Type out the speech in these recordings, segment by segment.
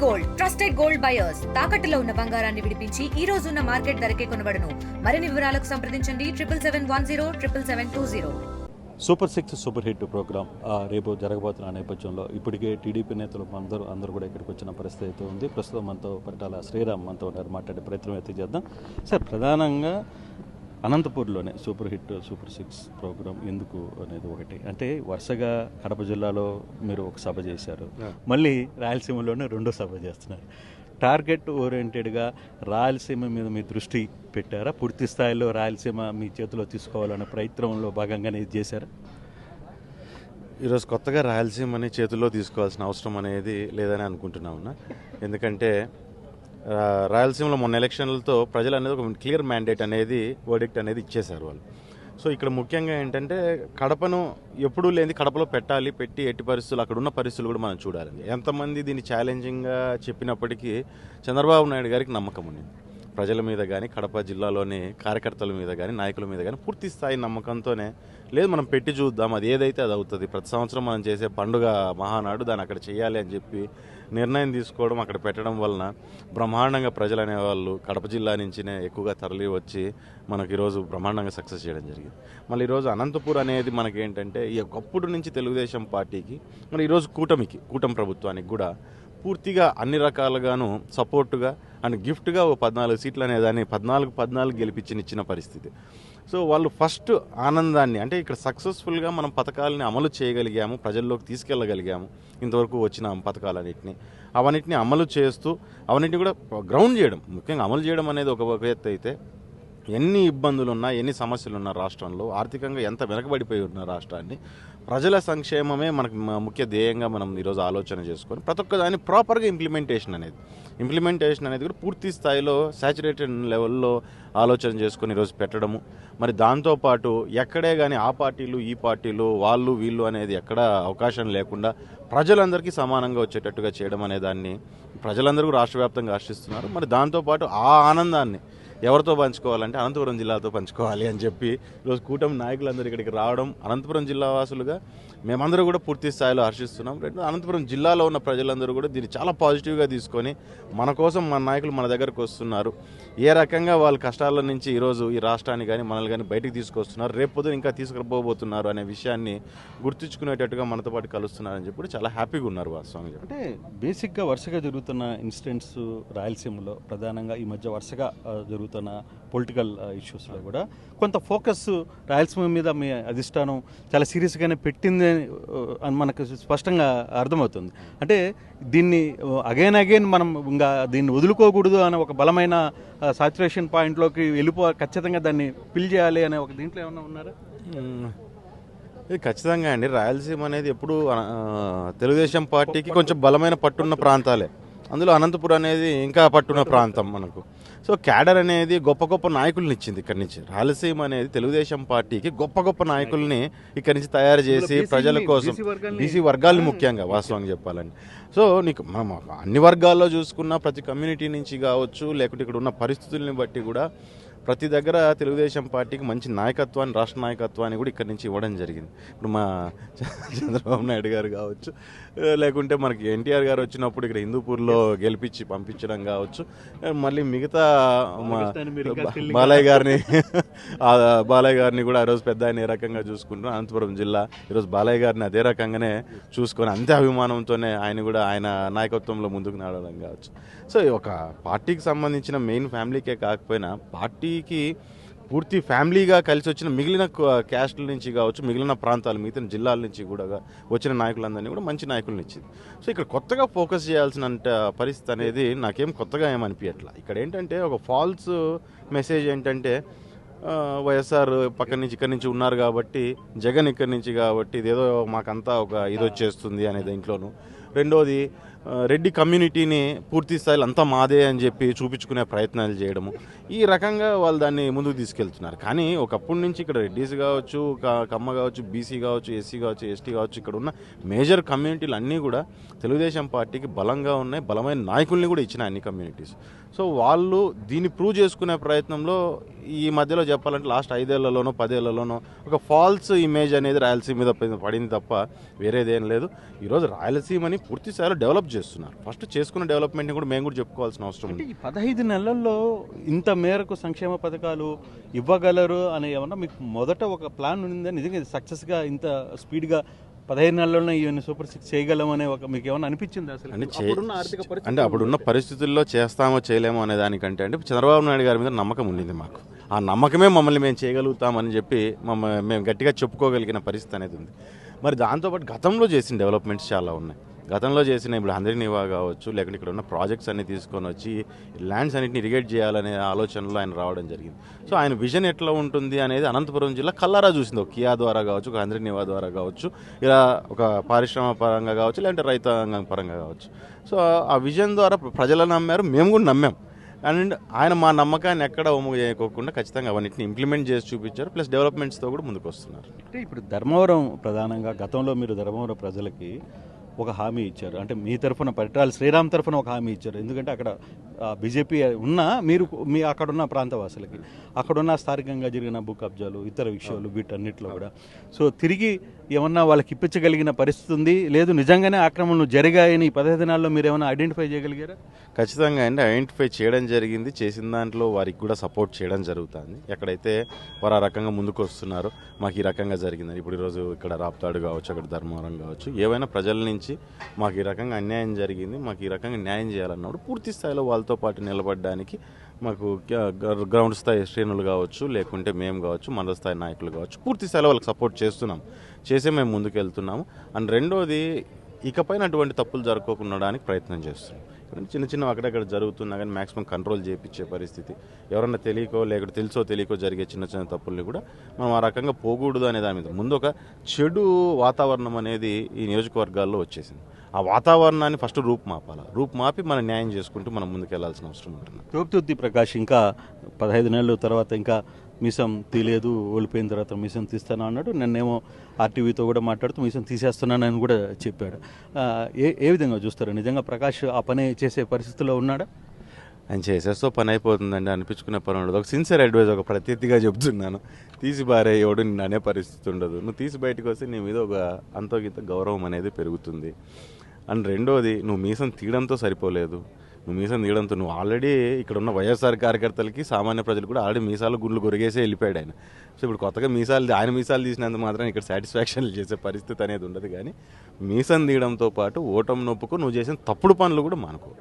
Gold trusted gold buyers తాకట్టులో ఉన్న బంగారాన్ని విడిపించి ఈ రోజు ఉన్న మార్కెట్ ధరకే కొనబడును. మరిన్ని వివరాలకు సంప్రదించండి 77107720. సూపర్ 6 సూపర్ హిట్ ప్రోగ్రామ్ రేపు జరగబోతున్న నేపథ్యంలో ఇప్పటికే టీడీపీ నేతలు అందరూ కూడా ఇక్కడికి వచ్చిన పరిస్థితి అయితే ఉంది. ప్రస్తుతం మనతో పరిటాల శ్రీరామ్ మనతో ఉన్నారు, మాట్లాడే ప్రయత్నం అయితే చేద్దాం. సార్, ప్రధానంగా అనంతపూర్లోనే సూపర్ హిట్ సూపర్ 6 ప్రోగ్రాం ఎందుకు అనేది ఒకటి అంటే, వరుసగా కడప జిల్లాలో మీరు ఒక సభ చేశారు, మళ్ళీ రాయలసీమలోనే రెండో సభ చేస్తున్నారు. టార్గెట్ ఓరియంటెడ్గా రాయలసీమ మీద మీ దృష్టి పెట్టారా? పూర్తి స్థాయిలో రాయలసీమ మీ చేతిలో తీసుకోవాలనే ప్రయత్నంలో భాగంగానే ఇది చేశారా? ఈరోజు కొత్తగా రాయలసీమని చేతుల్లో తీసుకోవాల్సిన అవసరం అనేది లేదని అనుకుంటున్నామన్నా. ఎందుకంటే రాయలసీమలో మొన్న ఎలక్షన్లతో ప్రజలు అనేది ఒక క్లియర్ మ్యాండేట్ అనేది వర్డిక్ట్ అనేది ఇచ్చేశారు వాళ్ళు. సో ఇక్కడ ముఖ్యంగా ఏంటంటే కడపను ఎప్పుడూ లేని కడపలో పెట్టి ఎట్టి పరిస్థితులు అక్కడ ఉన్న పరిస్థితులు కూడా మనం చూడాలి. ఎంతమంది దీన్ని ఛాలెంజింగ్గా చెప్పినప్పటికీ చంద్రబాబు నాయుడు గారికి నమ్మకం ఉంది. ప్రజల మీద కానీ కడప జిల్లాలోని కార్యకర్తల మీద కానీ నాయకుల మీద కానీ పూర్తి స్థాయి నమ్మకంతోనే లేదు మనం పెట్టి చూద్దాం, అది ఏదైతే అది అవుతుంది. ప్రతి సంవత్సరం మనం చేసే పండుగ మహానాడు దాన్ని అక్కడ చేయాలి అని చెప్పి నిర్ణయం తీసుకోవడం, అక్కడ పెట్టడం వలన బ్రహ్మాండంగా ప్రజలు అనేవాళ్ళు కడప జిల్లా నుంచినే ఎక్కువగా తరలి వచ్చి మనకి ఈరోజు బ్రహ్మాండంగా సక్సెస్ చేయడం జరిగింది. మళ్ళీ ఈరోజు అనంతపూర్ అనేది మనకి ఏంటంటే ఈ ఒకప్పుడు నుంచి తెలుగుదేశం పార్టీకి మరి ఈరోజు కూటమి ప్రభుత్వానికి కూడా పూర్తిగా అన్ని రకాలుగాను సపోర్టుగా అండ్ గిఫ్ట్గా ఓ 14 సీట్లు అనేదాన్ని 14 గెలిపించిన పరిస్థితి. సో వాళ్ళు ఫస్ట్ ఆనందాన్ని అంటే ఇక్కడ సక్సెస్ఫుల్గా మనం పథకాలని అమలు చేయగలిగాము, ప్రజల్లోకి తీసుకెళ్ళగలిగాము. ఇంతవరకు వచ్చిన పథకాలన్నింటినీ అవన్నిటిని అమలు చేస్తూ అవన్నిటిని కూడా గ్రౌండ్ చేయడం, ముఖ్యంగా అమలు చేయడం అనేది ఒక ఎత్తు అయితే, ఎన్ని ఇబ్బందులున్నా ఎన్ని సమస్యలున్నా రాష్ట్రంలో ఆర్థికంగా ఎంత వెనకబడిపోయి ఉన్న రాష్ట్రాన్ని ప్రజల సంక్షేమమే మనకు ముఖ్య ధ్యేయంగా మనం ఈరోజు ఆలోచన చేసుకొని ప్రతి ఒక్క దాన్ని ప్రాపర్గా ఇంప్లిమెంటేషన్ అనేది కూడా పూర్తి స్థాయిలో శాచురేటెడ్ లెవెల్లో ఆలోచన చేసుకొని ఈరోజు పెట్టడము. మరి దాంతోపాటు ఎక్కడే కానీ ఆ పార్టీలు ఈ పార్టీలు వాళ్ళు వీళ్ళు అనేది ఎక్కడా అవకాశం లేకుండా ప్రజలందరికీ సమానంగా వచ్చేటట్టుగా చేయడం అనే దాన్ని ప్రజలందరూ రాష్ట్ర వ్యాప్తంగా ఆశిస్తున్నారు. మరి దాంతోపాటు ఆ ఆనందాన్ని ఎవరితో పంచుకోవాలంటే అనంతపురం జిల్లాతో పంచుకోవాలి అని చెప్పి ఈరోజు కూటమి నాయకులందరూ ఇక్కడికి రావడం, అనంతపురం జిల్లా వాసులుగా మేమందరూ కూడా పూర్తి స్థాయిలో హర్షిస్తున్నాం. అనంతపురం జిల్లాలో ఉన్న ప్రజలందరూ కూడా దీన్ని చాలా పాజిటివ్గా తీసుకొని మన కోసం మన నాయకులు మన దగ్గరకు వస్తున్నారు, ఏ రకంగా వాళ్ళ కష్టాల నుంచి ఈరోజు ఈ రాష్ట్రాన్ని కానీ మనల్ని కానీ బయటికి తీసుకొస్తున్నారు, రేపు పొద్దున ఇంకా తీసుకుపోబోతున్నారు అనే విషయాన్ని గుర్తుంచుకునేటట్టుగా మనతో పాటు కలుస్తున్నారని చెప్పి చాలా హ్యాపీగా ఉన్నారు వాస్తవంగా. అంటే బేసిక్గా వరుసగా జరుగుతున్న ఇన్సిడెంట్స్ రాయలసీమలో ప్రధానంగా ఈ మధ్య వరుసగా జరుగుతున్న పొలిటికల్ ఇష్యూస్లో కూడా కొంత ఫోకస్ రాయలసీమ మీద మీ అధిష్టానం చాలా సీరియస్గానే పెట్టింది అని మనకు స్పష్టంగా అర్థమవుతుంది. అంటే దీన్ని అగైన్ మనం ఇంకా దీన్ని వదులుకోకూడదు అనే ఒక బలమైన సాచురేషన్ పాయింట్లోకి ఖచ్చితంగా దాన్ని ఫిల్ చేయాలి అనే ఒక దీంట్లో ఏమన్నా ఉన్నారా? ఇది ఖచ్చితంగా అండి. రాయలసీమ అనేది ఎప్పుడు తెలుగుదేశం పార్టీకి కొంచెం బలమైన పట్టున్న ప్రాంతాలే, అందులో అనంతపురం అనేది ఇంకా పట్టున్న ప్రాంతం మనకు. సో క్యాడర్ అనేది గొప్ప నాయకుల్ని ఇచ్చింది ఇక్కడి నుంచి. రాయలసీమ అనేది తెలుగుదేశం పార్టీకి గొప్ప నాయకుల్ని ఇక్కడి నుంచి తయారు చేసి ప్రజల కోసం బీసీ వర్గాల్ని ముఖ్యంగా వాస్తవంగా చెప్పాలండి. సో నీకు మనం అన్ని వర్గాల్లో చూసుకున్న ప్రతి కమ్యూనిటీ నుంచి కావచ్చు, లేకుంటే ఇక్కడ ఉన్న పరిస్థితుల్ని బట్టి కూడా ప్రతి దగ్గర తెలుగుదేశం పార్టీకి మంచి నాయకత్వాన్ని, రాష్ట్ర నాయకత్వాన్ని కూడా ఇక్కడి నుంచి ఇవ్వడం జరిగింది. ఇప్పుడు మా చంద్రబాబు నాయుడు గారు కావచ్చు, లేకుంటే మనకి ఎన్టీఆర్ గారు వచ్చినప్పుడు ఇక్కడ హిందూపూర్లో గెలిపించి పంపించడం కావచ్చు, మళ్ళీ మిగతా బాలయ్య గారిని కూడా ఆ రోజు పెద్ద ఆయన ఏ రకంగా చూసుకుంటున్నాం, అనంతపురం జిల్లా ఈరోజు బాలయ్య గారిని అదే రకంగానే చూసుకొని అంతే అభిమానంతోనే ఆయన కూడా ఆయన నాయకత్వంలో ముందుకు నడవడం కావచ్చు. సో ఒక పార్టీకి సంబంధించిన మెయిన్ ఫ్యామిలీకే కాకపోయినా పార్టీకి పూర్తి ఫ్యామిలీగా కలిసి వచ్చిన మిగిలిన క్యాస్ట్ల నుంచి కావచ్చు, మిగిలిన ప్రాంతాలు మిగతా జిల్లాల నుంచి కూడా వచ్చిన నాయకులందరినీ కూడా మంచి నాయకులను ఇచ్చింది. సో ఇక్కడ కొత్తగా ఫోకస్ చేయాల్సిన పరిస్థితి అనేది నాకేం కొత్తగా ఏమనిపించట్లా. ఇక్కడ ఏంటంటే ఒక ఫాల్స్ మెసేజ్ ఏంటంటే వైఎస్ఆర్ పక్కన నుంచి ఇక్కడి నుంచి ఉన్నారు కాబట్టి, జగన్ ఇక్కడి నుంచి కాబట్టి ఇదేదో మాకంతా ఒక ఇది వచ్చేస్తుంది అనే దీంట్లోనూ, రెండోది రెడ్డి కమ్యూనిటీని పూర్తి స్థాయిలో అంతా మాదే అని చెప్పి చూపించుకునే ప్రయత్నాలు చేయడము, ఈ రకంగా వాళ్ళు దాన్ని ముందుకు తీసుకెళ్తున్నారు. కానీ ఒకప్పటి నుంచి ఇక్కడ రెడ్డీస్ కావచ్చు, కమ్మ కావచ్చు, బీసీ కావచ్చు, ఎస్సీ కావచ్చు, ఎస్టీ కావచ్చు, ఇక్కడ ఉన్న మేజర్ కమ్యూనిటీలు అన్నీ కూడా తెలుగుదేశం పార్టీకి బలంగా ఉన్నాయి, బలమైన నాయకుల్ని కూడా ఇచ్చిన అన్ని కమ్యూనిటీస్. సో వాళ్ళు దీన్ని ప్రూవ్ చేసుకునే ప్రయత్నంలో ఈ మధ్యలో చెప్పాలంటే లాస్ట్ 5 ఏళ్లలోనో 10 ఏళ్లలోనో ఒక ఫాల్స్ ఇమేజ్ అనేది రాయలసీమ మీద పడింది తప్ప వేరేదేం లేదు. ఈరోజు రాయలసీమని పూర్తి స్థాయిలో డెవలప్ చేస్తున్నారు. ఫస్ట్ చేసుకున్న డెవలప్మెంట్ని కూడా మేము కూడా చెప్పుకోవాల్సిన అవసరం అంటే ఉంది. ఈ 15 నెలల్లో ఇంత మేరకు సంక్షేమ పథకాలు ఇవ్వగలరు అనే ఏమన్నా మీకు మొదట ఒక ప్లాన్ ఉందా? నిజంగా ఇది సక్సెస్గా ఇంత స్పీడ్గా 15 నెలల్లోనే ఈవెన్ సూపర్ 6 చేయగలమనే ఒక మీకు ఏమన్నా అనిపించింది అసలు? అప్పుడున్న ఆర్థిక పరిస్థితి అంటే అప్పుడున్న పరిస్థితుల్లో చేస్తామో చేయలేమో అనే దానికంటే అంటే చంద్రబాబు నాయుడు గారి మీద నమ్మకం ఉండింది మాకు. ఆ నమ్మకమే మమ్మల్ని మేము చేయగలుగుతామని చెప్పి మేము గట్టిగా చెప్పుకోగలిగిన పరిస్థితి అనేది ఉంది. మరి దాంతోపాటు గతంలో చేసిన డెవలప్మెంట్స్ చాలా ఉన్నాయి. గతంలో చేసిన ఇప్పుడు హంద్రీనివా కావచ్చు, లేకుంటే ఇక్కడ ఉన్న ప్రాజెక్ట్స్ అన్ని తీసుకొని వచ్చి ల్యాండ్స్ అన్నింటిని ఇరిగేట్ చేయాలనే ఆలోచనలో ఆయన రావడం జరిగింది. సో ఆయన విజన్ ఎట్లా ఉంటుంది అనేది అనంతపురం జిల్లా కల్లారా చూసింది. ఒక కియా ద్వారా కావచ్చు, ఒక హంద్రీనివా ద్వారా కావచ్చు, ఇలా ఒక పారిశ్రమ పరంగా కావచ్చు, లేదంటే రైతాంగం పరంగా కావచ్చు. సో ఆ విజన్ ద్వారా ప్రజలు నమ్మారు, మేము కూడా నమ్మాం. అండ్ ఆయన మా నమ్మకాన్ని ఎక్కడ ఒమ్ము చేయకోకుండా ఖచ్చితంగా అవన్నింటిని ఇంప్లిమెంట్ చేసి చూపించారు. ప్లస్ డెవలప్మెంట్స్తో కూడా ముందుకు వస్తున్నారు. అంటే ఇప్పుడు ధర్మవరం ప్రధానంగా గతంలో మీరు ధర్మవరం ప్రజలకి ఒక హామీ ఇచ్చారు. అంటే మీ తరఫున పరిటాల శ్రీరామ్ తరఫున ఒక హామీ ఇచ్చారు. ఎందుకంటే అక్కడ బీజేపీ ఉన్నా మీ అక్కడున్న ప్రాంతవాసులకి అక్కడున్న స్థానికంగా జరిగిన భూ కబ్జాలు ఇతర విషయాలు వీటన్నిటిలో కూడా సో తిరిగి ఏమన్నా వాళ్ళకి ఇప్పించగలిగిన పరిస్థితి ఉంది? లేదు నిజంగానే ఆక్రమణలు జరిగాయని 15 దినాల్లో మీరు ఏమైనా ఐడెంటిఫై చేయగలిగారా? ఖచ్చితంగా అండి ఐడెంటిఫై చేయడం జరిగింది. చేసిన దాంట్లో వారికి కూడా సపోర్ట్ చేయడం జరుగుతుంది. ఎక్కడైతే వారు ఆ రకంగా ముందుకు వస్తున్నారో మాకు ఈ రకంగా జరిగిందని ఇప్పుడు ఈరోజు ఇక్కడ రాప్తాడు కావచ్చు, అక్కడ ధర్మవరం కావచ్చు, ఏవైనా ప్రజల నుంచి మాకు ఈ రకంగా అన్యాయం జరిగింది, మాకు ఈ రకంగా న్యాయం చేయాలన్నప్పుడు పూర్తి స్థాయిలో వాళ్ళతో పాటు నిలబడడానికి మాకు గ్రౌండ్ స్థాయి శ్రేణులు కావచ్చు, లేకుంటే మేము కావచ్చు, మండల స్థాయి నాయకులు కావచ్చు, పూర్తి స్థాయిలో వాళ్ళకి సపోర్ట్ చేస్తున్నాం, చేసే మేము ముందుకు వెళ్తున్నాము. అండ్ రెండోది ఇకపైన అటువంటి తప్పులు జరగకుండా ప్రయత్నం చేస్తున్నాం. చిన్న చిన్న అక్కడక్కడ జరుగుతున్నా కానీ మ్యాక్సిమం కంట్రోల్ చేయించే పరిస్థితి, ఎవరన్నా తెలియకో లేకపోతే తెలుసో తెలియకో జరిగే చిన్న చిన్న తప్పుల్ని కూడా మనం ఆ రకంగా పోకూడదు అనే దాని మీద ముందు ఒక చెడు వాతావరణం అనేది ఈ నియోజకవర్గాల్లో వచ్చేసింది. ఆ వాతావరణాన్ని ఫస్ట్ రూపుమాపి మనం న్యాయం చేసుకుంటూ మనం ముందుకెళ్లాల్సిన అవసరం ఉంటుంది. తోపుతుర్తి ప్రకాష్ ఇంకా 15 నెలల తర్వాత ఇంకా మీసం తీయలేదు, ఓడిపోయిన తర్వాత మీసం తీస్తాను అన్నాడు. నిన్నేమో ఆర్టీవీతో కూడా మాట్లాడుతూ మీసం తీసేస్తున్నానని కూడా చెప్పాడు. ఏ విధంగా చూస్తారు? నిజంగా ప్రకాష్ ఆ పని చేసే పరిస్థితిలో ఉన్నాడా? ఆయన చేసేస్తో పని అయిపోతుందండి అనిపించుకునే పని ఉండదు. ఒక సిన్సియర్ అడ్వైజ్, ఒక ప్రత్యర్థిగా చెప్తున్నాను, తీసి బారే ఎవడు నిన్ను అనే పరిస్థితి ఉండదు. నువ్వు తీసి బయటకు వస్తే నీ మీద ఒక అంతో గింత గౌరవం అనేది పెరుగుతుంది. అండ్ రెండోది, నువ్వు మీసం తీయడంతో సరిపోలేదు. నువ్వు మీసం తీయడంతో నువ్వు ఆల్రెడీ ఇక్కడ ఉన్న వైఎస్ఆర్ కార్యకర్తలకి సామాన్య ప్రజలు కూడా ఆల్రెడీ మీసాలు గుండ్లు కొరిగేసే వెళ్ళిపోయాడు ఆయన. సో ఇప్పుడు కొత్తగా ఆయన మీసాలు తీసినంత మాత్రం ఇక్కడ సాటిస్ఫాక్షన్ చేసే పరిస్థితి అనేది ఉండదు. కానీ మీసం తీయడంతో పాటు ఓటమి నొప్పుకు నువ్వు చేసిన తప్పుడు పనులు కూడా మానుకో.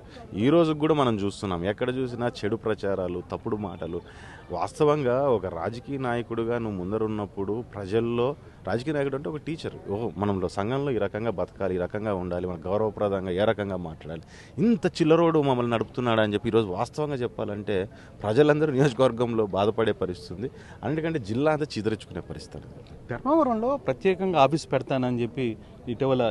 ఈ రోజుకి కూడా మనం చూస్తున్నాం, ఎక్కడ చూసినా చెడు ప్రచారాలు, తప్పుడు మాటలు. వాస్తవంగా ఒక రాజకీయ నాయకుడుగా నువ్వు ముందరున్నప్పుడు ప్రజల్లో రాజకీయ నాయకుడు అంటే ఒక టీచర్, మనంలో సంఘంలో ఈ రకంగా బతకాలి, ఈ రకంగా ఉండాలి, మన గౌరవప్రదంగా ఏ రకంగా మాట్లాడాలి, ఇంత చిల్లరోడు మమ్మల్ని నడుపుతున్నాడు అని చెప్పి ఈరోజు వాస్తవంగా చెప్పాలంటే ప్రజలందరూ నియోజకవర్గంలో బాధపడే పరిస్థితి ఉంది. అందుకంటే జిల్లా అంతా చిదరించుకునే పరిస్థితి. ధర్మవరంలో ప్రత్యేకంగా ఆఫీస్ పెడతానని చెప్పి ఇటీవల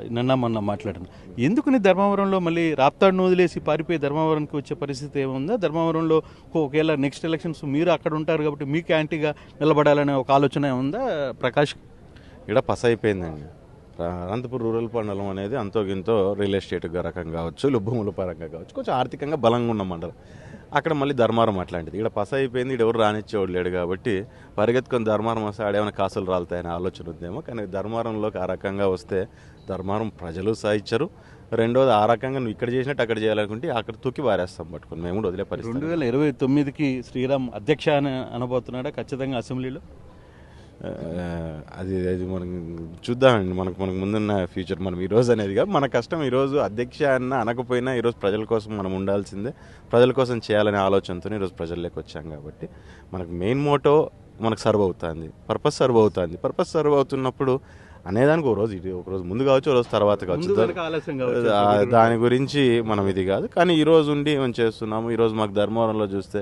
మొన్న మాట్లాడాను. ఎందుకని ధర్మవరంలో మళ్ళీ రాప్తాడును వదిలేసి పారిపోయి ధర్మవరంకి వచ్చే పరిస్థితి ఏముందా? ధర్మవరంలో ఒకవేళ నెక్స్ట్ ఎలక్షన్స్ మీరు అక్కడ ఉంటారు కాబట్టి మీకు యాంటీగా నిలబడాలనే ఒక ఆలోచన ఉందా ప్రకాష్? ఇక్కడ పస అయిపోయిందండి. అనంతపురం రూరల్ మండలం అనేది అంతో గింతో రియల్ ఎస్టేట్ రకంగా కావచ్చు, భూముల పరంగా కావచ్చు, కొంచెం ఆర్థికంగా బలంగా ఉన్న మండలం. అక్కడ మళ్ళీ ధర్మారం అట్లాంటిది. ఇక్కడ పస అయిపోయింది, ఇక్కడ ఎవరు రానిచ్చేవాడు లేడు కాబట్టి పరిగెత్తుకొని ధర్మారం వస్తే ఆడేమైనా కాసులు రాలుతాయనే ఆలోచన ఉందేమో. కానీ ధర్మారంలోకి ఆ రకంగా వస్తే ధర్మారం ప్రజలు సాధించరు. రెండోది ఆ రకంగా నువ్వు ఇక్కడ చేసినట్టు అక్కడ చేయాలనుకుంటే అక్కడ తొక్కి వారేస్తాం పట్టుకుని, మేము కూడా వదిలే పరిస్థితి. 2029కి శ్రీరామ్ అధ్యక్ష అనబోతున్నాడా ఖచ్చితంగా అసెంబ్లీలో? అది మనం చూద్దామండి. మనకు ముందున్న ఫ్యూచర్ మనం ఈరోజు అనేది కాదు, మన కష్టం ఈరోజు అధ్యక్ష అన్న అనకపోయినా ఈరోజు ప్రజల కోసం మనం ఉండాల్సిందే, ప్రజల కోసం చేయాలనే ఆలోచనతో ఈరోజు ప్రజల్లోకి వచ్చాం కాబట్టి మనకు మెయిన్ మోటో మనకు సర్వ్ అవుతుంది, పర్పస్ సర్వ్ అవుతున్నప్పుడు అనేదానికి ఒకరోజు ముందు కావచ్చు, ఒక రోజు తర్వాత కావచ్చు, దాని గురించి మనం ఇది కాదు. కానీ ఈరోజు ఉండి మనం చేస్తున్నాము. ఈరోజు మాకు ధర్మవరంలో చూస్తే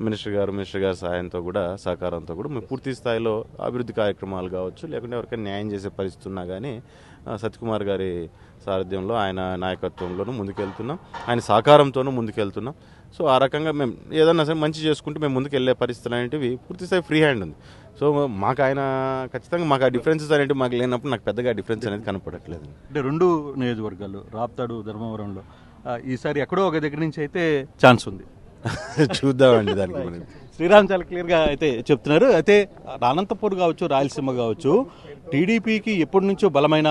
మినిస్టర్ గారు సహాయంతో కూడా సహకారంతో కూడా మేము పూర్తి స్థాయిలో అభివృద్ధి కార్యక్రమాలు కావచ్చు, లేకుంటే ఎవరికైనా న్యాయం చేసే పరిస్థితి ఉన్నా కానీ సత్యకుమార్ గారి సారథ్యంలో, ఆయన నాయకత్వంలోనూ ముందుకెళ్తున్నాం, ఆయన సహకారంతోనూ ముందుకెళ్తున్నాం. సో ఆ రకంగా మేము ఏదన్నా సరే మంచి చేసుకుంటూ మేము ముందుకు వెళ్ళే పరిస్థితులు అనేటివి పూర్తి స్థాయి ఫ్రీ హ్యాండ్ ఉంది. సో మాకు ఆయన ఖచ్చితంగా మాకు ఆ డిఫరెన్సెస్ అనేవి మాకు లేనప్పుడు నాకు పెద్దగా డిఫరెన్స్ అనేది కనపడట్లేదు. అంటే 2 నియోజకవర్గాలు రాప్తాడు ధర్మవరంలో ఈసారి ఎక్కడో ఒక దగ్గర నుంచి అయితే ఛాన్స్ ఉంది. చూద్దామండి దానికి. శ్రీరామ్ చాలా క్లియర్గా అయితే చెప్తున్నారు. అయితే అనంతపూర్ కావచ్చు, రాయలసీమ కావచ్చు, టీడీపీకి ఎప్పటి నుంచో బలమైన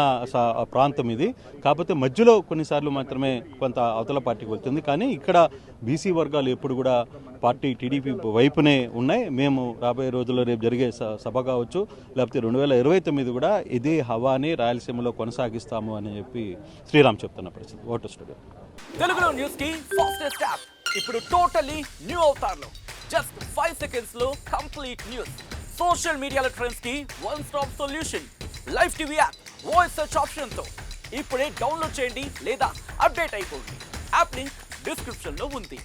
ప్రాంతం ఇది. కాకపోతే మధ్యలో కొన్నిసార్లు మాత్రమే కొంత అవతల పార్టీకి వెళ్తుంది. కానీ ఇక్కడ బీసీ వర్గాలు ఎప్పుడు కూడా పార్టీ టీడీపీ వైపునే ఉన్నాయి. మేము రాబోయే రోజుల్లో రేపు జరిగే సభ కావచ్చు, లేకపోతే 2029 కూడా ఇదే హవాని రాయలసీమలో కొనసాగిస్తాము అని చెప్పి శ్రీరామ్ చెప్తున్న పరిస్థితి. ఓటు స్టూడియో తెలుగులో న్యూస్ కి ఫాస్టెస్ట్ యాప్ ఇప్పుడు టోటలీ న్యూ అవతార్లో జస్ట్ 5 seconds లో కంప్లీట్ న్యూస్. సోషల్ మీడియాలో ట్రెండ్స్ కి one stop solution. Live TV app voice search option తో ఇప్పుడే డౌన్లోడ్ చేయండి లేదా అప్డేట్ అయిపోండి. యాప్ లింక్ డిస్క్రిప్షన్ లో ఉంది.